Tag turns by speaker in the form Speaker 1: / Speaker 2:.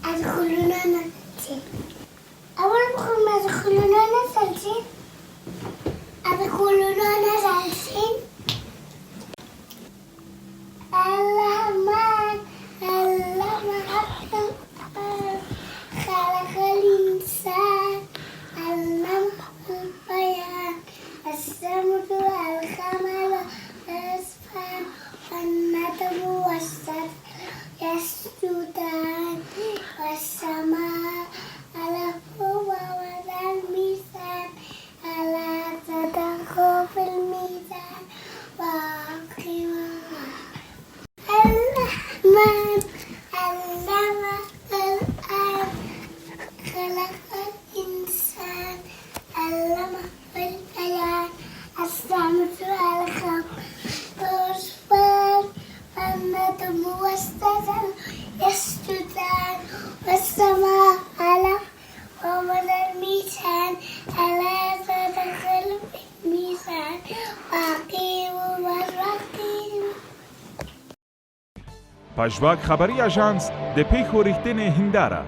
Speaker 1: أدخلنا نسلسل. أول ما أدخلنا نسلسل أدخلنا نسلسل. الرحمن علم القرآن خلق الإنسان علمه البيان الشمس والقمر والأسفار والنجم والشجر يسجدان والسماء ووضع الميزان ألا تطغوا في الميزان وأقيموا الرحمن علم القرآن خلق الإنسان علمه البيان الشمس والقمر والأسفار والنجم والشجر يسجدان والسماء ووضع الميزان ألا تطغوا في الميزان وأقيموا الوقت.
Speaker 2: پژواک خبری آژانس د پیښو ریښتینې هنداره